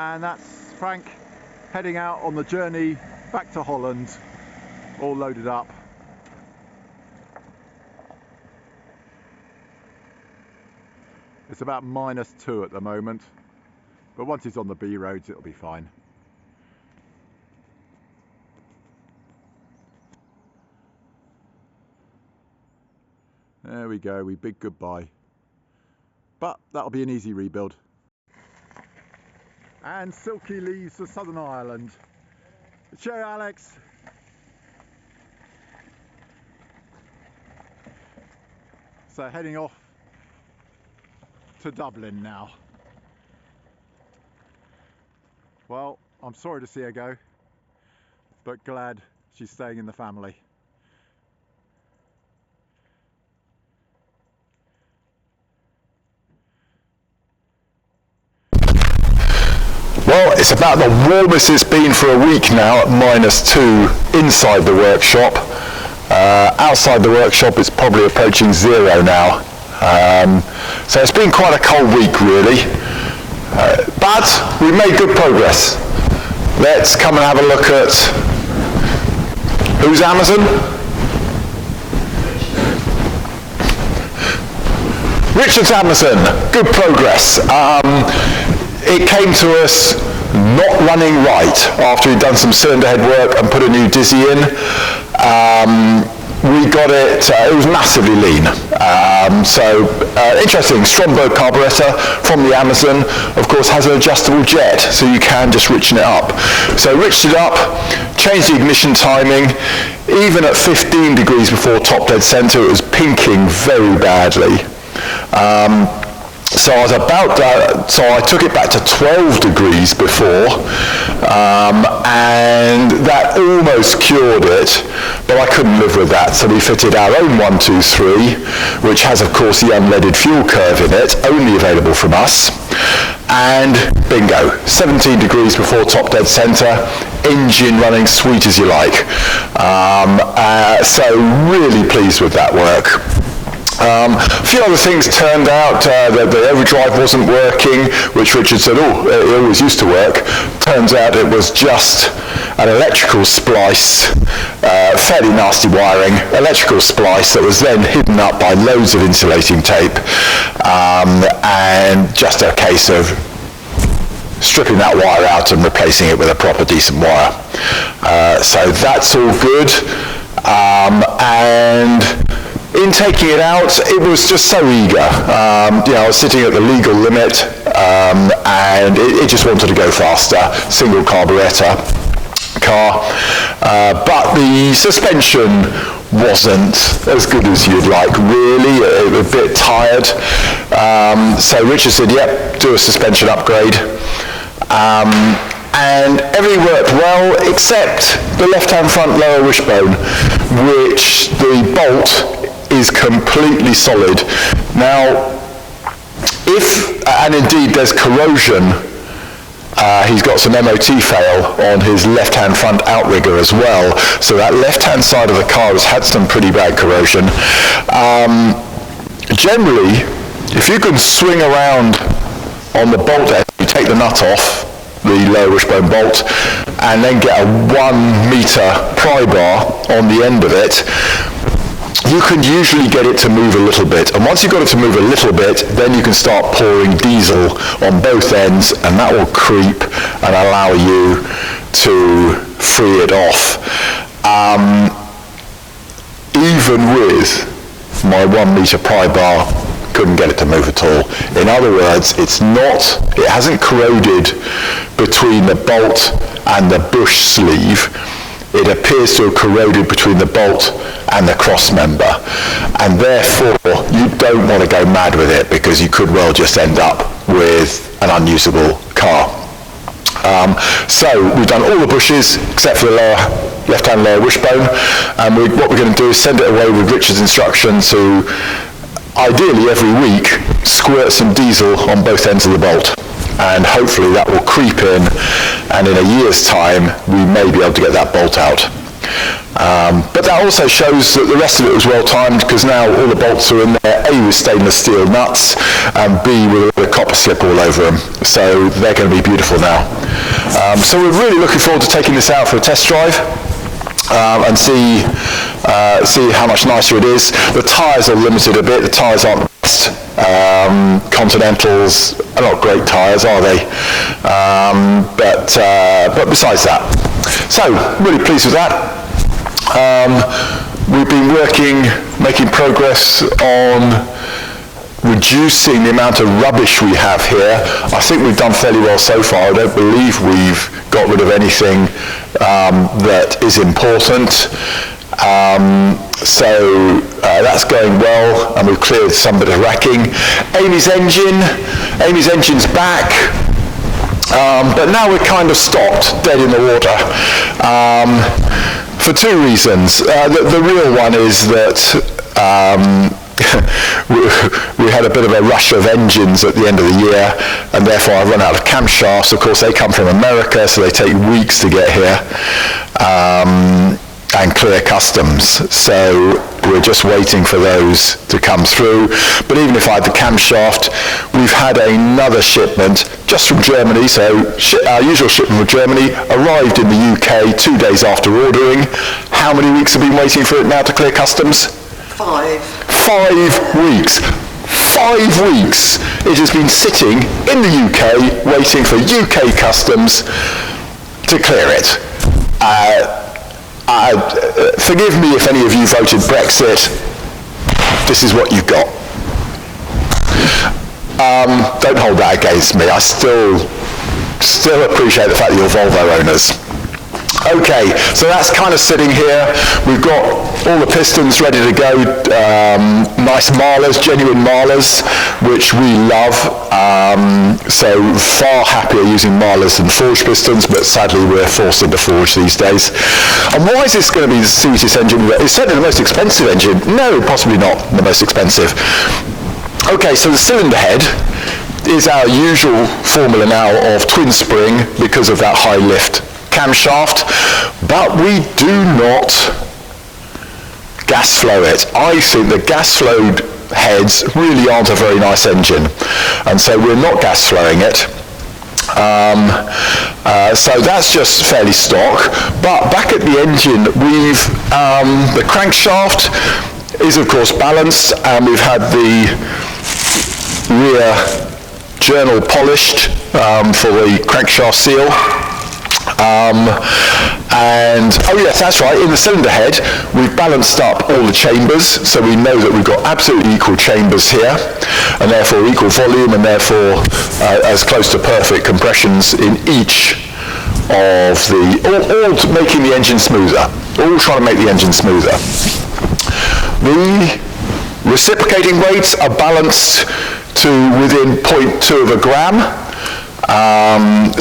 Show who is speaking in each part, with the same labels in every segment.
Speaker 1: And that's Frank heading out on the journey back to Holland, all loaded up. It's about -2 at the moment, but once he's on the B roads it'll be fine. There we go, we bid goodbye. But that'll be an easy rebuild. And Silky leaves for Southern Ireland. Cheerio, Alex. So heading off to Dublin now. Well, I'm sorry to see her go, but glad she's staying in the family.
Speaker 2: Well, it's about the warmest it's been for a week now at -2 inside the workshop. Outside the workshop it's probably approaching 0 now. So it's been quite a cold week really. But we made good progress. Let's come and have a look at who's Amazon? Richard's Amazon. Good progress. It came to us not running right after we'd done some cylinder head work and put a new dizzy in. We got it, it was massively lean. Interesting, Stromberg carburetor from the Amazon, of course, has an adjustable jet, so you can just richen it up. So riched it up, changed the ignition timing, even at 15 degrees before top dead center, it was pinking very badly. So I took it back to 12 degrees before, and that almost cured it, but I couldn't live with that. So we fitted our own 123, which has of course the unleaded fuel curve in it, only available from us, and bingo, 17 degrees before top dead center, engine running sweet as you like. So really pleased with that work. A few other things turned out, that the overdrive wasn't working, which Richard said, oh, it always used to work. Turns out it was just an electrical splice, fairly nasty wiring, electrical splice that was then hidden up by loads of insulating tape, and just a case of stripping that wire out and replacing it with a proper decent wire. So that's all good. And in taking it out, it was just so eager. I was sitting at the legal limit, and it just wanted to go faster. Single carburetor car, but the suspension wasn't as good as you'd like, really. It was a bit tired. So Richard said, yep, do a suspension upgrade. And everything worked well except the left-hand front lower wishbone, which the bolt is completely solid. Now, and indeed there's corrosion, he's got some MOT fail on his left-hand front outrigger as well, so that left-hand side of the car has had some pretty bad corrosion. Generally, if you can swing around on the bolt end, you take the nut off, the lower wishbone bolt, and then get a 1 meter pry bar on the end of it, you can usually get it to move a little bit. And once you've got it to move a little bit, then you can start pouring diesel on both ends, and that will creep and allow you to free it off. Even with my 1 meter pry bar, couldn't get it to move at all. In other words, it hasn't corroded between the bolt and the bush sleeve. It appears to have corroded between the bolt and the cross member, and therefore you don't want to go mad with it, because you could well just end up with an unusable car. So we've done all the bushes except for the left-hand lower wishbone, and what we're going to do is send it away with Richard's instruction to, ideally every week, squirt some diesel on both ends of the bolt, and hopefully that will creep in, and in a year's time we may be able to get that bolt out. But that also shows that the rest of it was well timed, because now all the bolts are in there, A, with stainless steel nuts, and B, with a copper slip all over them. So they're going to be beautiful now. So we're really looking forward to taking this out for a test drive. And see how much nicer it is. The tyres are limited a bit. The tyres aren't the best. Continentals are not great tyres, are they? But besides that, so really pleased with that. We've been making progress on reducing the amount of rubbish we have here. I think we've done fairly well so far. I don't believe we've got rid of anything that is important. So that's going well, and we've cleared some bit of racking. Amy's engine's back, but now we're kind of stopped, dead in the water, for two reasons. The real one is that we had a bit of a rush of engines at the end of the year, and therefore I've run out of camshafts. Of course, they come from America, so they take weeks to get here and clear customs. So we're just waiting for those to come through. But even if I had the camshaft, we've had another shipment just from Germany. So our usual shipment from Germany arrived in the UK 2 days after ordering. How many weeks have been waiting for it now to clear customs?
Speaker 3: 5.
Speaker 2: 5 weeks. 5 weeks it has been sitting in the UK waiting for UK customs to clear it. Forgive me if any of you voted Brexit. This is what you've got. Don't hold that against me. I still appreciate the fact that you're Volvo owners. Okay, so that's kind of sitting here. We've got all the pistons ready to go. Nice Marlers, genuine Marlers, which we love. So far happier using Marlers than forged pistons, but sadly we're forced into forge these days. And why is this going to be the sweetest engine? It's certainly the most expensive engine. No, possibly not the most expensive. Okay, so the cylinder head is our usual formula now of twin spring because of that high lift camshaft, but we do not gas flow it. I think the gas flowed heads really aren't a very nice engine, and so we're not gas flowing it. So that's just fairly stock. But back at the engine, we've the crankshaft is of course balanced, and we've had the rear journal polished for the crankshaft seal. And, oh yes, that's right, in the cylinder head, we've balanced up all the chambers, so we know that we've got absolutely equal chambers here, and therefore equal volume, and therefore as close to perfect compressions in each of the, all making the engine smoother, all trying to make the engine smoother. The reciprocating weights are balanced to within 0.2 of a gram.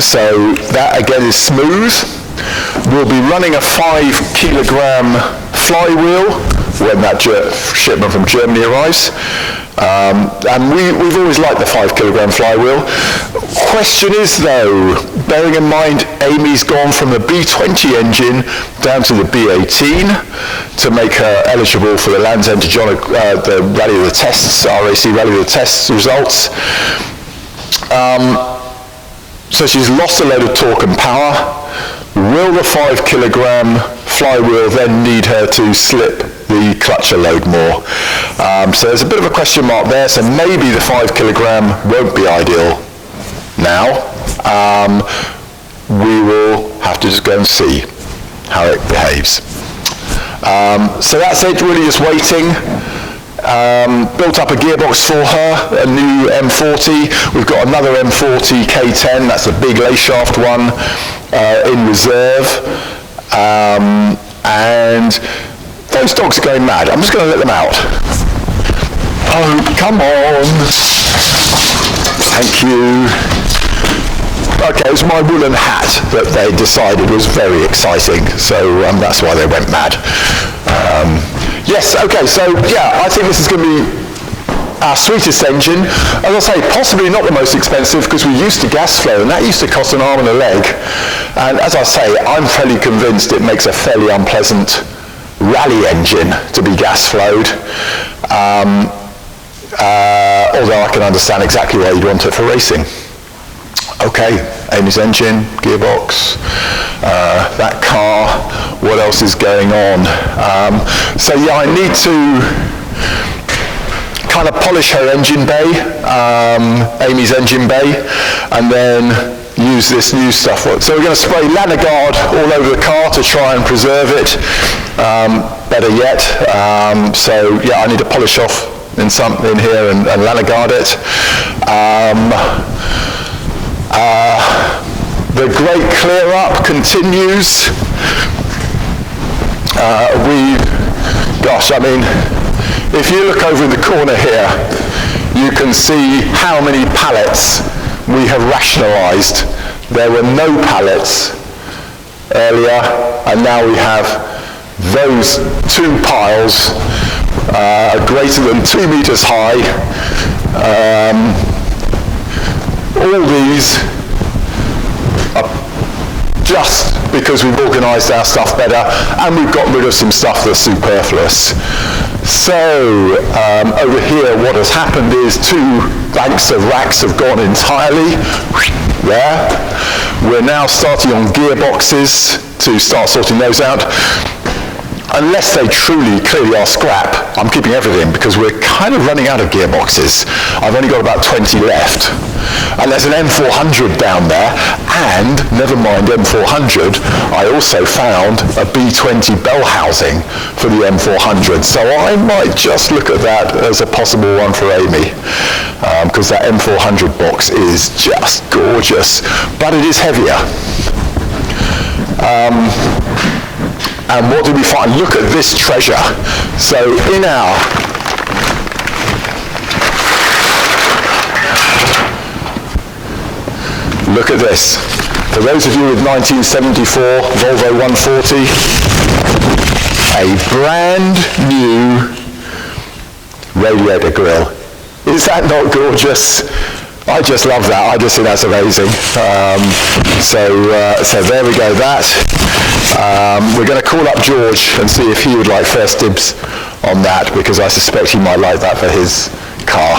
Speaker 2: So that again is smooth. We'll be running a 5 kilogram flywheel when that shipment from Germany arrives. And we've always liked the 5 kilogram flywheel. Question is though, bearing in mind Amy's gone from the B20 engine down to the B18 to make her eligible for the Land's End the Rally of the Tests, RAC Rally of the Tests results. So she's lost a load of torque and power. Will the 5 kilogram flywheel then need her to slip the clutch a load more? So there's a bit of a question mark there, so maybe the 5 kilogram won't be ideal now. We will have to just go and see how it behaves. So that's it, really just waiting. Built up a gearbox for her, a new M40. We've got another M40 K10, that's a big lay shaft one, in reserve. And those dogs are going mad. I'm just going to let them out. Oh, come on. Thank you. Okay, it was my woolen hat that they decided was very exciting, so that's why they went mad. Yes, okay, so yeah, I think this is going to be our sweetest engine. As I say, possibly not the most expensive because we used to gas flow and that used to cost an arm and a leg. And as I say, I'm fairly convinced it makes a fairly unpleasant rally engine to be gas flowed. although I can understand exactly why you'd want it for racing. Okay, Amy's engine, gearbox, that car, what else is going on? So yeah, I need to kind of polish her engine bay, Amy's engine bay, and then use this new stuff. So we're going to spray Lanagard all over the car to try and preserve it, better yet. So yeah, I need to polish off in here and Lanagard it. The great clear up continues. I mean, if you look over in the corner here, you can see how many pallets we have rationalised. There were no pallets earlier, and now we have those two piles greater than 2 meters high. All these are just because we've organised our stuff better and we've got rid of some stuff that's superfluous. So over here what has happened is 2 banks of racks have gone entirely there. We're now starting on gearboxes to start sorting those out. Unless they clearly are scrap, I'm keeping everything because we're kind of running out of gearboxes. I've only got about 20 left. And there's an M400 down there, and never mind M400, I also found a B20 bell housing for the M400. So I might just look at that as a possible one for Amy, because that M400 box is just gorgeous, but it is heavier. And what did we find? Look at this treasure. So in our look at this. For those of you with 1974 Volvo 140, a brand new radiator grille. Is that not gorgeous? I just love that. I just think that's amazing. So there we go, that. We're going to call up George and see if he would like first dibs on that, because I suspect he might like that for his car.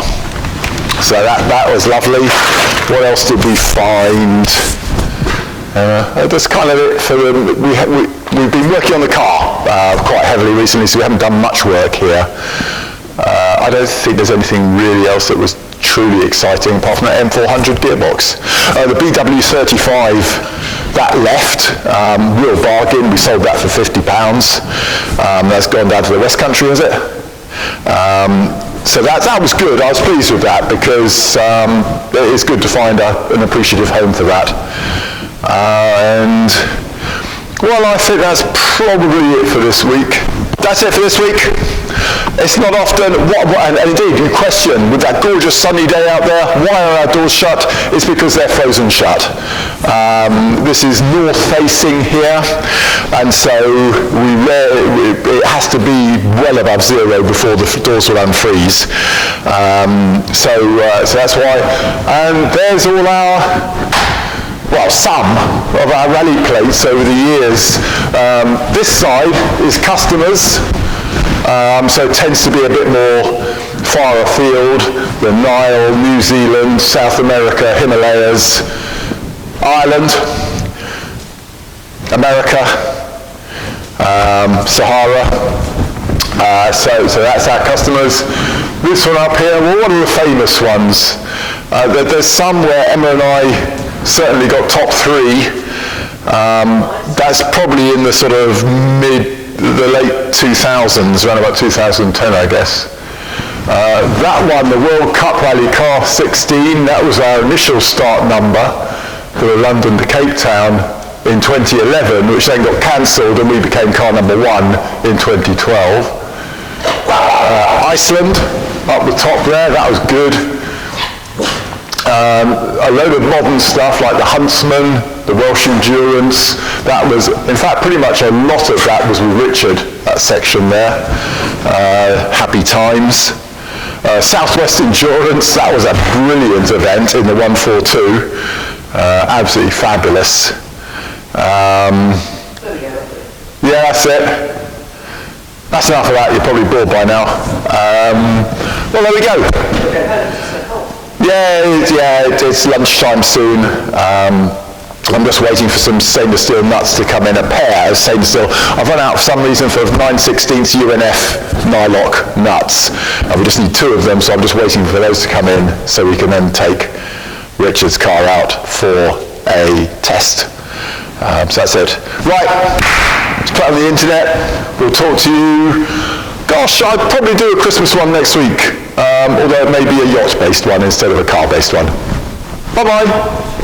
Speaker 2: So that was lovely. What else did we find? That's kind of it for the, we've been working on the car quite heavily recently, so we haven't done much work here. I don't think there's anything really else that was truly exciting apart from that M400 gearbox. The BW35, that left, real bargain. We sold that for £50. That's gone down to the West Country, is it? So that was good. I was pleased with that because it's good to find an appreciative home for that. And well, I think that's probably it for this week. That's it for this week. It's not often, and indeed, you question, with that gorgeous sunny day out there, why are our doors shut? It's because they're frozen shut. This is north facing here, and so it has to be well above 0 before the doors will unfreeze. So that's why. And there's all our, well, some of our rally plates over the years. This side is customers. So it tends to be a bit more far afield, the Nile, New Zealand, South America, Himalayas, Ireland, America, Sahara. So that's our customers. This one up here, well, what are the famous ones? There's some where Emma and I certainly got top 3. That's probably in the sort of the late 2000s, around about 2010, I guess. That one, the World Cup Rally Car 16, that was our initial start number for the London to Cape Town in 2011, which then got cancelled and we became car number 1 in 2012. Iceland, up the top there, that was good. A load of modern stuff like the Huntsman, the Welsh Endurance. That was, in fact, pretty much a lot of that was with Richard, that section there. Happy times. Southwest Endurance, that was a brilliant event in the 142. Absolutely fabulous. Yeah, that's it. That's enough of that. You're probably bored by now. Well, there we go. Yeah, it's lunchtime soon. I'm just waiting for some stainless steel nuts to come in, a pair of stainless steel. I've run out for some reason for 9/16 UNF Nylock nuts. We just need 2 of them, so I'm just waiting for those to come in so we can then take Richard's car out for a test. So that's it. Right, let's put it on the internet. We'll talk to you. Gosh, I'd probably do a Christmas one next week, although it may be a yacht-based one instead of a car-based one. Bye-bye.